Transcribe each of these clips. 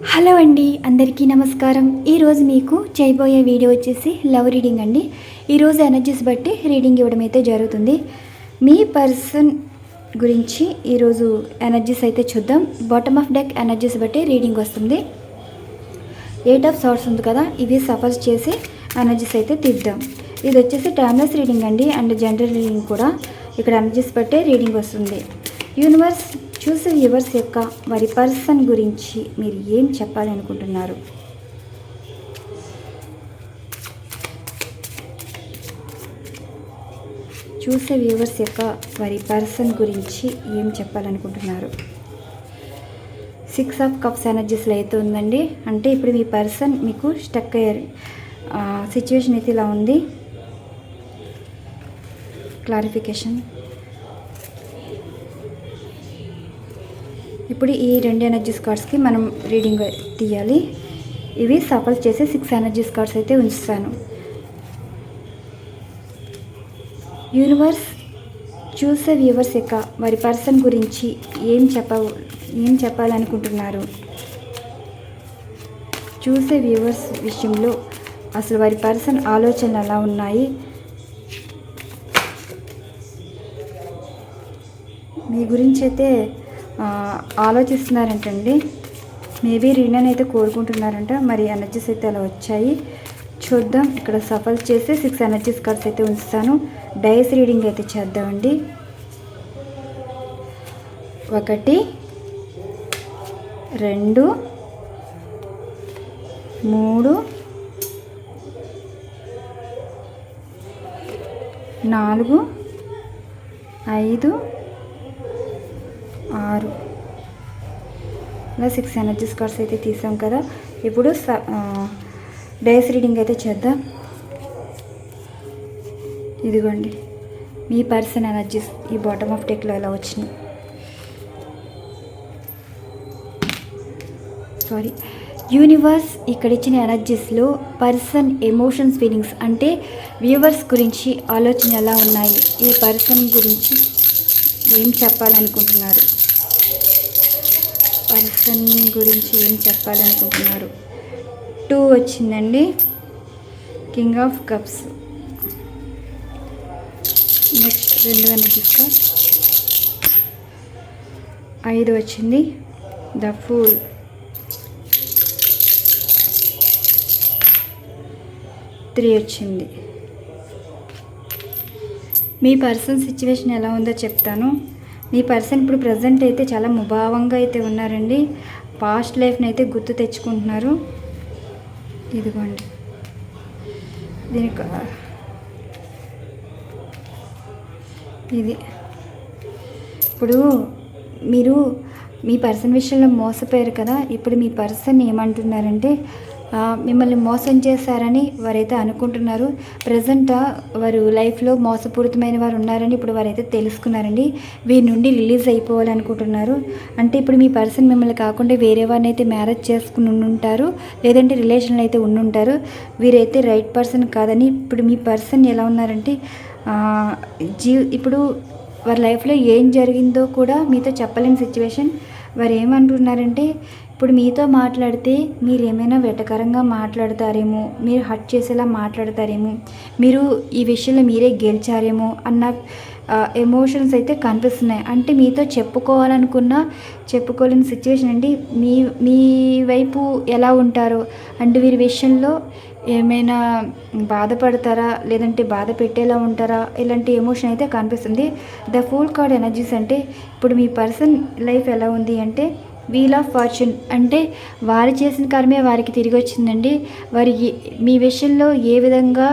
Hello అండి, అందరికీ నమస్కారం. ఈరోజు మీకు చేయబోయే వీడియో వచ్చేసి లవ్ రీడింగ్ అండి. ఈరోజు ఎనర్జీస్ బట్టి రీడింగ్ ఇవ్వడం అయితే జరుగుతుంది. మీ పర్సన్ గురించి ఈరోజు ఎనర్జీస్ అయితే చూద్దాం. బాటమ్ ఆఫ్ డెక్ ఎనర్జీస్ బట్టి రీడింగ్ వస్తుంది. 8 ఆఫ్ సార్ట్స్ ఉంది కదా, ఇవి సఫర్ చేసి ఎనర్జీస్ అయితే తీద్దాం. ఇది వచ్చేసి టైమ్లెస్ రీడింగ్ అండి అండ్ జనరల్ రీడింగ్ కూడా. ఇక్కడ ఎనర్జీస్ బట్టే రీడింగ్ వస్తుంది. యూనివర్స్ చూసే వ్యూవర్స్ యొక్క వారి పర్సన్ గురించి మీరు ఏం చెప్పాలనుకుంటున్నారు? చూసే వ్యూవర్స్ యొక్క వారి పర్సన్ గురించి ఏం చెప్పాలనుకుంటున్నారు? 6 ఆఫ్ కప్స్ ఎనర్జీస్లో అయితే ఉందండి. అంటే ఇప్పుడు మీ పర్సన్ మీకు స్టక్ అయ్యారు. సిచ్యువేషన్ అయితే ఇలా ఉంది. క్లారిఫికేషన్. ఇప్పుడు ఈ 2 ఎనర్జీస్ కార్డ్స్కి మనం రీడింగ్ తీయాలి. ఇవి సఫల్ చేసి 6 ఎనర్జీస్ కార్డ్స్ అయితే ఉంచుతాను. యూనివర్స్ చూసే వ్యూవర్స్ యొక్క వారి పర్సన్ గురించి ఏం చెప్పాలనుకుంటున్నారు? చూసే వ్యూవర్స్ విషయంలో అసలు వారి పర్సన్ ఆలోచనలు ఎలా ఉన్నాయి? మీ గురించి అయితే ఆలోచిస్తున్నారంటండి. మేబీ రీడన్ అయితే కోరుకుంటున్నారంట. మరి ఎనర్జీస్ అయితే అలా వచ్చాయి, చూద్దాం. ఇక్కడ సఫల్ చేసి 6 ఎనర్జీస్ కార్డ్స్ అయితే ఉంచుతాను. డైస్ రీడింగ్ అయితే చేద్దామండి. 1 2 3 4 5 6 ఇలా 6 ఎనర్జీస్ కార్డ్స్ అయితే తీసాం కదా. ఇప్పుడు డైస్ రీడింగ్ అయితే చేద్దాం. ఇదిగోండి మీ పర్సన్ ఎనర్జీస్ ఈ బాటమ్ ఆఫ్ డెక్లో ఎలా వచ్చినాయి. యూనివర్స్ ఇక్కడ ఇచ్చిన ఎనర్జీస్లో పర్సన్ ఎమోషన్స్, ఫీలింగ్స్ అంటే వ్యూవర్స్ గురించి ఆలోచన ఎలా ఉన్నాయి? ఈ పర్సన్ గురించి ఏం చెప్పాలనుకుంటున్నారు? పర్సన్ గురించి ఏం చెప్పాలనుకుంటున్నారు? 2 వచ్చిందండి. King of cups. Next 2 energies card. 5 వచ్చింది. The fool. 3 వచ్చింది. మీ పర్సన్ సిచ్యువేషన్ ఎలా ఉందో చెప్తాను. మీ పర్సన్ ఇప్పుడు ప్రజెంట్ అయితే చాలా ముభావంగా అయితే ఉన్నారండి. పాస్ట్ లైఫ్ని అయితే గుర్తు తెచ్చుకుంటున్నారు. ఇదిగోండి దీనికి ఇది. ఇప్పుడు మీరు మీ పర్సన్ విషయంలో మోసపోయారు కదా. ఇప్పుడు మీ పర్సన్ ఏమంటున్నారంటే మిమ్మల్ని మోసం చేశారని వారైతే అనుకుంటున్నారు. ప్రజెంట్ వారు లైఫ్లో మోసపూరితమైన వారు ఉన్నారని ఇప్పుడు వారైతే తెలుసుకున్నారండి. వీరి నుండి రిలీజ్ అయిపోవాలనుకుంటున్నారు. అంటే ఇప్పుడు మీ పర్సన్ మిమ్మల్ని కాకుండా వేరే వారిని అయితే మ్యారేజ్ చేసుకుని ఉండుంటారు, లేదంటే రిలేషన్లో అయితే ఉండుంటారు. వీరైతే రైట్ పర్సన్ కాదని ఇప్పుడు మీ పర్సన్ ఎలా ఉన్నారంటే ఇప్పుడు వారి లైఫ్లో ఏం జరిగిందో కూడా మీతో చెప్పలేని సిచ్యువేషన్. వారు ఏమంటున్నారంటే ఇప్పుడు మీతో మాట్లాడితే మీరు ఏమైనా వెటకరంగా మాట్లాడతారేమో, మీరు హర్ట్ చేసేలా మాట్లాడతారేమో, మీరు ఈ విషయంలో మీరే గెలిచారేమో అన్న ఎమోషన్స్ అయితే కనిపిస్తున్నాయి. అంటే మీతో చెప్పుకోలేని సిచ్యువేషన్ అండి. మీ వైపు ఎలా ఉంటారో అండ్ వీరి విషయంలో ఏమైనా బాధపడతారా, లేదంటే బాధ పెట్టేలా ఉంటారా, ఇలాంటి ఎమోషన్ అయితే కనిపిస్తుంది. ద ఫూల్ కార్డ్ ఎనర్జీస్ అంటే ఇప్పుడు మీ పర్సన్ లైఫ్ ఎలా ఉంది అంటే వీల్ ఆఫ్ ఫార్చ్యూన్. అంటే వారు చేసిన కర్మే వారికి తిరిగి వచ్చిందండి. వారి మీ విషయంలో ఏ విధంగా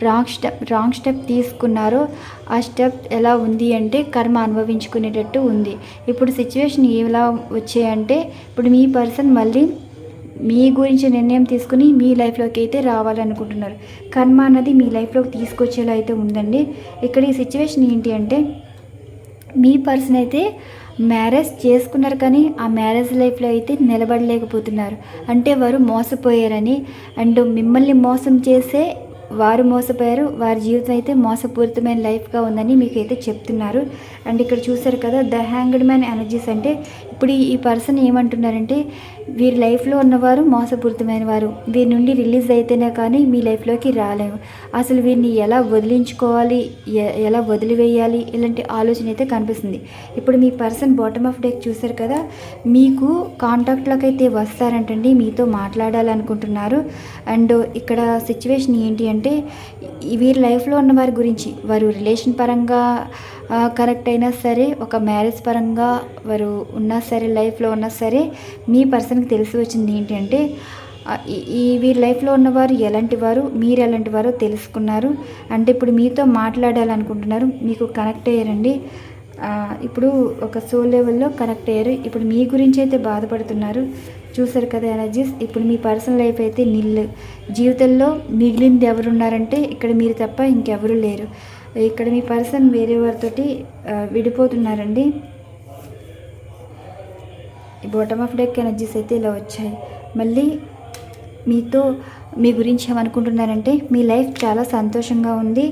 రాంగ్ స్టెప్ తీసుకున్నారో ఆ స్టెప్ ఎలా ఉంది అంటే కర్మ అనుభవించుకునేటట్టు ఉంది. ఇప్పుడు సిచ్యువేషన్ ఎలా వచ్చాయంటే ఇప్పుడు మీ పర్సన్ మళ్ళీ మీ గురించి నిర్ణయం తీసుకుని మీ లైఫ్లోకి అయితే రావాలనుకుంటున్నారు. కర్మ అన్నది మీ లైఫ్లోకి తీసుకొచ్చేలా అయితే ఉందండి. ఇక్కడ ఈ సిచ్యువేషన్ ఏంటి అంటే మీ పర్సన్ అయితే మ్యారేజ్ చేసుకున్నారు కానీ ఆ మ్యారేజ్ లైఫ్లో అయితే నిలబడలేకపోతున్నారు. అంటే వారు మోసపోయారని అండ్ మిమ్మల్ని మోసం చేసే వారు మోసపోయారు, వారి జీవితం అయితే మోసపూరితమైన లైఫ్గా ఉందని మీకు అయితే చెప్తున్నారు. అండ్ ఇక్కడ చూసారు కదా ద హ్యాంగ్డ్ మ్యాన్ ఎనర్జీస్ అంటే ఇప్పుడు ఈ పర్సన్ ఏమంటున్నారంటే వీరి లైఫ్లో ఉన్నవారు మోసపూరితమైన వారు, వీరి నుండి రిలీజ్ అయితేనే కానీ మీ లైఫ్లోకి రాలేము, అసలు వీరిని ఎలా వదిలించుకోవాలి, ఎలా వదిలివేయాలి, ఇలాంటి ఆలోచన అయితే కనిపిస్తుంది. ఇప్పుడు మీ పర్సన్ బాటమ్ ఆఫ్ డెక్ చూసారు కదా, మీకు కాంటాక్ట్లోకి అయితే వస్తారంటండి, మీతో మాట్లాడాలనుకుంటున్నారు. అండ్ ఇక్కడ సిచ్యువేషన్ ఏంటి అంటే వీరి లైఫ్లో ఉన్న వారి గురించి, వారు రిలేషన్ పరంగా కరెక్ట్ అయినా సరే, ఒక మ్యారేజ్ పరంగా వారు ఉన్నా సరే, లైఫ్లో ఉన్నా సరే, మీ పర్సన్కి తెలిసి వచ్చింది ఏంటి అంటే వీరి లైఫ్లో ఉన్నవారు ఎలాంటి వారు, మీరు ఎలాంటి వారో తెలుసుకున్నారు. అంటే ఇప్పుడు మీతో మాట్లాడాలనుకుంటున్నారు, మీకు కనెక్ట్ అయ్యారండి. ఇప్పుడు ఒక సోల్ లెవెల్లో కనెక్ట్ అయ్యారు. ఇప్పుడు మీ గురించి అయితే బాధపడుతున్నారు. చూసారు కదా ఎనర్జీస్. ఇప్పుడు మీ పర్సనల్ లైఫ్ అయితే నిల్లు. జీవితంలో మిగిలింది ఎవరున్నారంటే ఇక్కడ మీరు తప్ప ఇంకెవరు లేరు. ఇక్కడ మీ పర్సన్ వేరే వారితోటి విడిపోతున్నారండి. ఈ బాటమ్ ఆఫ్ డెక్ ఎనర్జీస్ అయితే ఇలా వచ్చాయి. మళ్ళీ మీతో మీ గురించి ఏమనుకుంటున్నారంటే మీ లైఫ్ చాలా సంతోషంగా ఉంది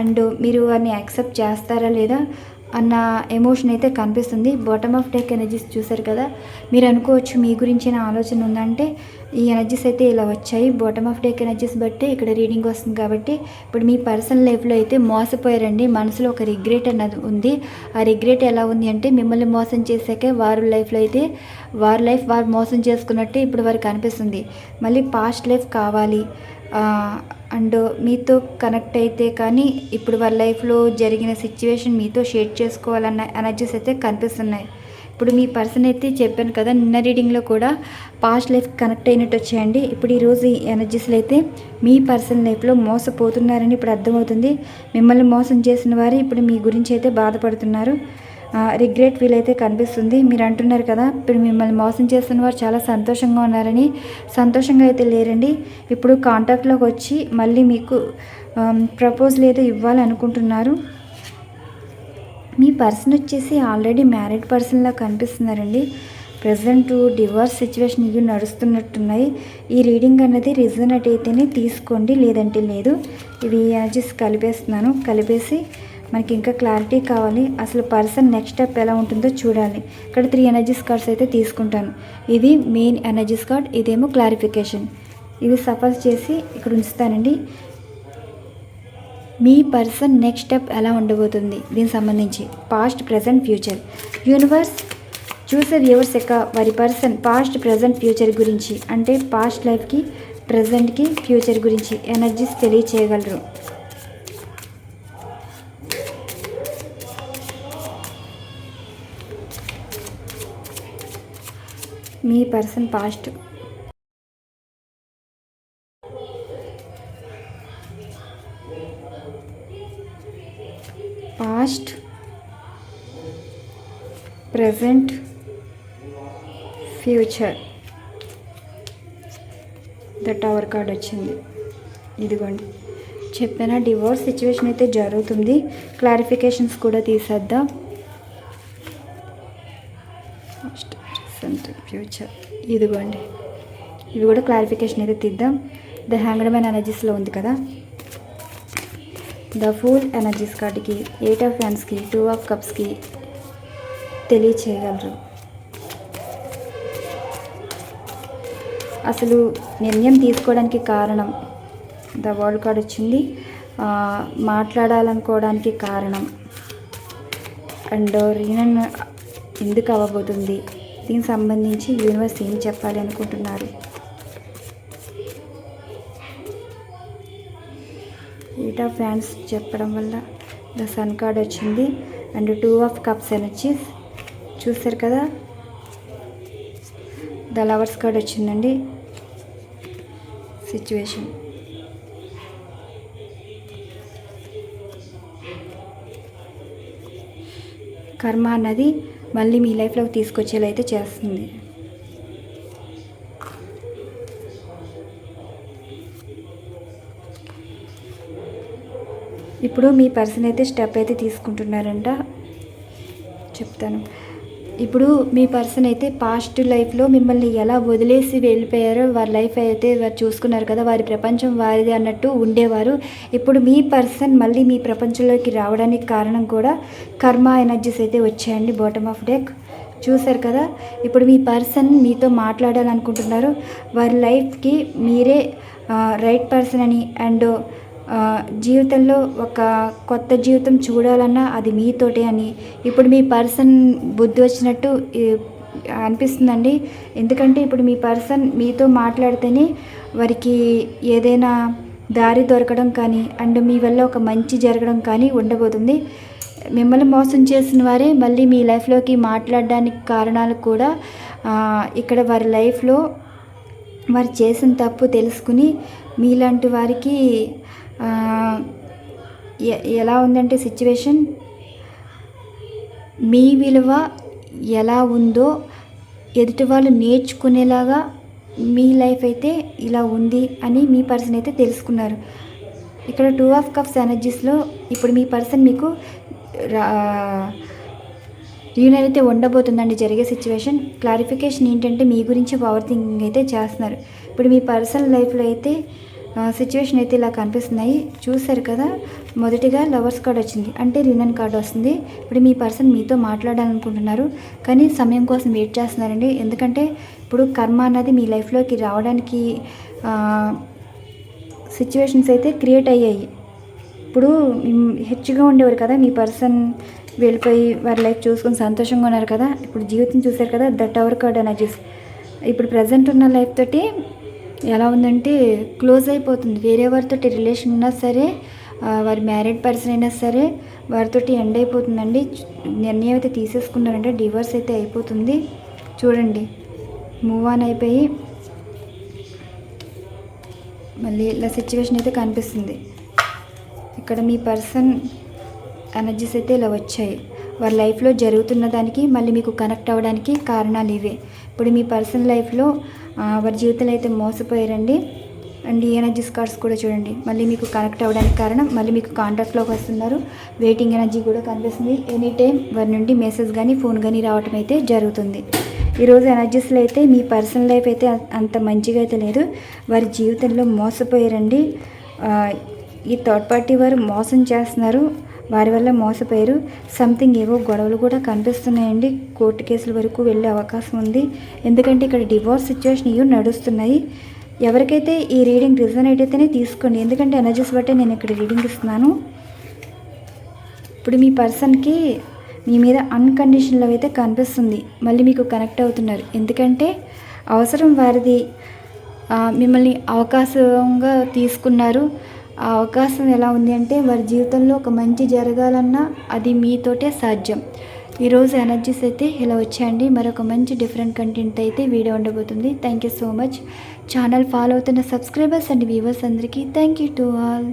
అండ్ మీరు వారిని యాక్సెప్ట్ చేస్తారా లేదా అన్న ఎమోషన్ అయితే కనిపిస్తుంది. బాటమ్ ఆఫ్ డెక్ ఎనర్జీస్ చూసారు కదా, మీరు అనుకోవచ్చు మీ గురించిన ఆలోచన ఉందంటే ఈ ఎనర్జీస్ అయితే ఇలా వచ్చాయి. బాటమ్ ఆఫ్ డెక్ ఎనర్జీస్ బట్టి ఇక్కడ రీడింగ్ వస్తుంది. కాబట్టి ఇప్పుడు మీ పర్సనల్ లైఫ్లో అయితే మోసపోయారండి. మనసులో ఒక రిగ్రెట్ అన్నది ఉంది. ఆ రిగ్రెట్ ఎలా ఉంది అంటే మిమ్మల్ని మోసం చేశాకే వారి లైఫ్లో అయితే వారు మోసం చేసుకున్నట్టే ఇప్పుడు వారికి అనిపిస్తుంది. మళ్ళీ పాస్ట్ లైఫ్ కావాలి అండ్ మీతో కనెక్ట్ అయితే కానీ ఇప్పుడు వాళ్ళ లైఫ్లో జరిగిన సిచ్యువేషన్ మీతో షేర్ చేసుకోవాలన్న ఎనర్జీస్ అయితే కనిపిస్తున్నాయి. ఇప్పుడు మీ పర్సన్ అయితే చెప్పాను కదా, నిన్న రీడింగ్లో కూడా పాస్ట్ లైఫ్ కనెక్ట్ అయినట్టు వచ్చాయండి. ఇప్పుడు ఈరోజు ఈ ఎనర్జీస్లో అయితే మీ పర్సన్ లైఫ్లో మోసపోతున్నారని ఇప్పుడు అర్థమవుతుంది. మిమ్మల్ని మోసం చేసిన వారు ఇప్పుడు మీ గురించి అయితే బాధపడుతున్నారు. రిగ్రెట్ ఫీల్ అయితే కనిపిస్తుంది. మీరు అంటున్నారు కదా ఇప్పుడు మిమ్మల్ని మోసం చేస్తున్న వారు చాలా సంతోషంగా ఉన్నారని. సంతోషంగా అయితే లేరండి. ఇప్పుడు కాంటాక్ట్లోకి వచ్చి మళ్ళీ మీకు ప్రపోజల్ ఏదో ఇవ్వాలనుకుంటున్నారు. మీ పర్సన్ వచ్చేసి ఆల్రెడీ మ్యారీడ్ పర్సన్లా కనిపిస్తున్నారండి. ప్రజెంట్ డివోర్స్ సిచ్యువేషన్ ఇవి నడుస్తున్నట్టున్నాయి. ఈ రీడింగ్ అన్నది రిజనెట్ అయితేనే తీసుకోండి, లేదంటే లేదు. ఇవి ఎనర్జీస్ కలిపేసి మనకి ఇంకా క్లారిటీ కావాలి. అసలు పర్సన్ నెక్స్ట్ స్టెప్ ఎలా ఉంటుందో చూడాలి. ఇక్కడ 3 ఎనర్జీస్ కార్డ్స్ అయితే తీసుకుంటాను. ఇది మెయిన్ ఎనర్జీస్ కార్డ్, ఇదేమో క్లారిఫికేషన్. ఇవి సఫల్ చేసి ఇక్కడ ఉంచుతానండి. మీ పర్సన్ నెక్స్ట్ స్టెప్ ఎలా ఉండబోతుంది దీనికి సంబంధించి పాస్ట్, ప్రజెంట్, ఫ్యూచర్. యూనివర్స్ చూసే వ్యూవర్స్ యొక్క వారి పర్సన్ పాస్ట్, ప్రజెంట్, ఫ్యూచర్ గురించి, అంటే పాస్ట్ లైఫ్కి, ప్రజెంట్కి, ఫ్యూచర్ గురించి ఎనర్జీస్ తెలియచేయగలరు. మీ person past, present, future. The tower card వచ్చింది. ఇదిగోండి చెప్పిన డివోర్స్ సిచ్యువేషన్ అయితే జరుగుతుంది. క్లారిఫికేషన్స్ కూడా తీసేద్దాం. ఫ్యూచర్ ఇదిగోండి, ఇవి కూడా క్లారిఫికేషన్ అయితే తీద్దాం. ద హ్యాంగ్డ్ మ్యాన్ ఎనర్జీస్లో ఉంది కదా. ద ఫూల్ ఎనర్జీస్ కార్డ్కి, 8 ఆఫ్ హ్యాండ్స్కి, 2 ఆఫ్ కప్స్కి తెలియచేయగలరు. అసలు నిర్ణయం తీసుకోవడానికి కారణం. ద వరల్డ్ కార్డ్ వచ్చింది. మాట్లాడాలనుకోవడానికి కారణం అండ్ రీజన్ ఎందుకు అవ్వబోతుంది, దీనికి సంబంధించి యూనివర్స్ ఏం చెప్పాలి అనుకుంటున్నారు. 8 ఆఫ్ హ్యాండ్స్ చెప్పడం వల్ల ద సన్ కార్డ్ వచ్చింది అండ్ 2 ఆఫ్ కప్స్ ఎనర్జీస్ చూసారు కదా. ద లవర్స్ కార్డ్ వచ్చిందండి. సిచ్యువేషన్ కర్మ అన్నది మళ్ళీ మీ లైఫ్లోకి తీసుకొచ్చేలా అయితే చేస్తుంది. ఇప్పుడు మీ పర్సన్ అయితే స్టెప్ అయితే తీసుకుంటున్నారంట, చెప్తాను. ఇప్పుడు మీ పర్సన్ అయితే పాస్ట్ లైఫ్లో మిమ్మల్ని ఎలా వదిలేసి వెళ్ళిపోయారో వారి లైఫ్ అయితే వారు చూసుకున్నారు కదా, వారి ప్రపంచం వారిది అన్నట్టు ఉండేవారు. ఇప్పుడు మీ పర్సన్ మళ్ళీ మీ ప్రపంచంలోకి రావడానికి కారణం కూడా కర్మ ఎనర్జీస్ అయితే వచ్చాయండి. బాటమ్ ఆఫ్ డెక్ చూశారు కదా. ఇప్పుడు మీ పర్సన్ మీతో మాట్లాడాలనుకుంటున్నారు. వారి లైఫ్కి మీరే రైట్ పర్సన్ అని, అండ్ జీవితంలో ఒక కొత్త జీవితం చూడాలన్నా అది మీతోటే అని ఇప్పుడు మీ పర్సన్ బుద్ధి వచ్చినట్టు అనిపిస్తుందండి. ఎందుకంటే ఇప్పుడు మీ పర్సన్ మీతో మాట్లాడితేనే వారికి ఏదైనా దారి దొరకడం కానీ, అండ్ మీ వల్ల ఒక మంచి జరగడం కానీ ఉండబోతుంది. మిమ్మల్ని మోసం చేసిన వారే మళ్ళీ మీ లైఫ్లోకి మాట్లాడడానికి కారణాలు కూడా ఇక్కడ వారి లైఫ్లో వారు చేసిన తప్పు తెలుసుకుని మీలాంటి వారికి ఎలా ఉందంటే సిచ్యువేషన్, మీ విలువ ఎలా ఉందో ఎదుటి వాళ్ళు నేర్చుకునేలాగా మీ లైఫ్ అయితే ఇలా ఉంది అని మీ పర్సన్ అయితే తెలుసుకున్నారు. ఇక్కడ 2 ఆఫ్ కప్స్ ఎనర్జీస్లో ఇప్పుడు మీ పర్సన్ మీకు రీయూనియన్ అయితే ఉండబోతుందండి. జరిగే సిచ్యువేషన్ క్లారిఫికేషన్ ఏంటంటే మీ గురించి ఓవర్ థింకింగ్ అయితే చేస్తున్నారు. ఇప్పుడు మీ పర్సనల్ లైఫ్లో అయితే సిచ్యువేషన్ అయితే ఇలా కనిపిస్తున్నాయి. చూశారు కదా, మొదటిగా లవర్స్ కార్డ్ వచ్చింది, అంటే రీయూనియన్ కార్డ్ వస్తుంది. ఇప్పుడు మీ పర్సన్ మీతో మాట్లాడాలనుకుంటున్నారు, కానీ సమయం కోసం వెయిట్ చేస్తున్నారండి. ఎందుకంటే ఇప్పుడు కర్మ అన్నది మీ లైఫ్లోకి రావడానికి సిచ్యువేషన్స్ అయితే క్రియేట్ అయ్యాయి. ఇప్పుడు హెచ్చుగా ఉండేవారు కదా, మీ పర్సన్ వెళ్ళిపోయి వారి లైఫ్ చూసుకొని సంతోషంగా ఉన్నారు కదా. ఇప్పుడు జీవితం చూశారు కదా, ద టవర్ కార్డ్ ఎనర్జీస్. ఇప్పుడు ప్రజెంట్ ఉన్న లైఫ్ తోటి ఎలా ఉందంటే క్లోజ్ అయిపోతుంది. వేరే వారితో రిలేషన్ ఉన్నా సరే, వారి మ్యారీడ్ పర్సన్ అయినా సరే వారితో ఎండ్ అయిపోతుందండి. నిర్ణయం అయితే తీసేసుకున్నారంటే డివోర్స్ అయితే అయిపోతుంది. చూడండి, మూవ్ ఆన్ అయిపోయి మళ్ళీ ఇలా సిచ్యువేషన్ అయితే కనిపిస్తుంది. ఇక్కడ మీ పర్సన్ ఎనర్జీస్ అయితే ఇలా వచ్చాయి. వారి లైఫ్లో జరుగుతున్న దానికి మళ్ళీ మీకు కనెక్ట్ అవ్వడానికి కారణాలు ఇవే. ఇప్పుడు మీ పర్సనల్ లైఫ్లో వారి జీవితంలో అయితే మోసపోయారండి. అండ్ ఈ ఎనర్జీస్ కార్డ్స్ కూడా చూడండి, మళ్ళీ మీకు కనెక్ట్ అవ్వడానికి కారణం మళ్ళీ మీకు కాంటాక్ట్లోకి వస్తున్నారు. వెయిటింగ్ ఎనర్జీ కూడా కనిపిస్తుంది. ఎనీ టైం వారి నుండి మెసేజ్ కానీ ఫోన్ కానీ రావటం అయితే జరుగుతుంది. ఈరోజు ఎనర్జీస్లో అయితే మీ పర్సనల్ లైఫ్ అయితే అంత మంచిగా అయితే లేదు. వారి జీవితంలో మోసపోయారండి. ఈ థర్డ్ పార్టీ వారు మోసం చేస్తున్నారు, వారి వల్ల మోసపోయారు. సంథింగ్ ఏవో గొడవలు కూడా కనిపిస్తున్నాయండి. కోర్టు కేసుల వరకు వెళ్ళే అవకాశం ఉంది. ఎందుకంటే ఇక్కడ డివోర్స్ సిచ్యువేషన్ ఇవి నడుస్తున్నాయి. ఎవరికైతే ఈ రీడింగ్ రిజనేట్ అయితేనే తీసుకోండి, ఎందుకంటే ఎనర్జీస్ బట్టే నేను ఇక్కడ రీడింగ్ ఇస్తున్నాను. ఇప్పుడు మీ పర్సన్కి మీ మీద అన్కండిషనల్ లవ్ అయితే కనిపిస్తుంది. మళ్ళీ మీకు కనెక్ట్ అవుతున్నారు, ఎందుకంటే అవసరం వారిది. మిమ్మల్ని అవకాశంగా తీసుకున్నారు. ఆ అవకాశం ఎలా ఉంది అంటే వారి జీవితంలో ఒక మంచి జరగాలన్నా అది మీతోటే సాధ్యం. ఈరోజు ఎనర్జీస్ అయితే ఇలా వచ్చాయండి. మరొక మంచి డిఫరెంట్ కంటెంట్ అయితే వీడియో ఉండబోతుంది. Thank you so much. Channel follow అవుతున్న సబ్స్క్రైబర్స్ అండ్ వ్యూవర్స్ అందరికీ థ్యాంక్ యూ టు ఆల్.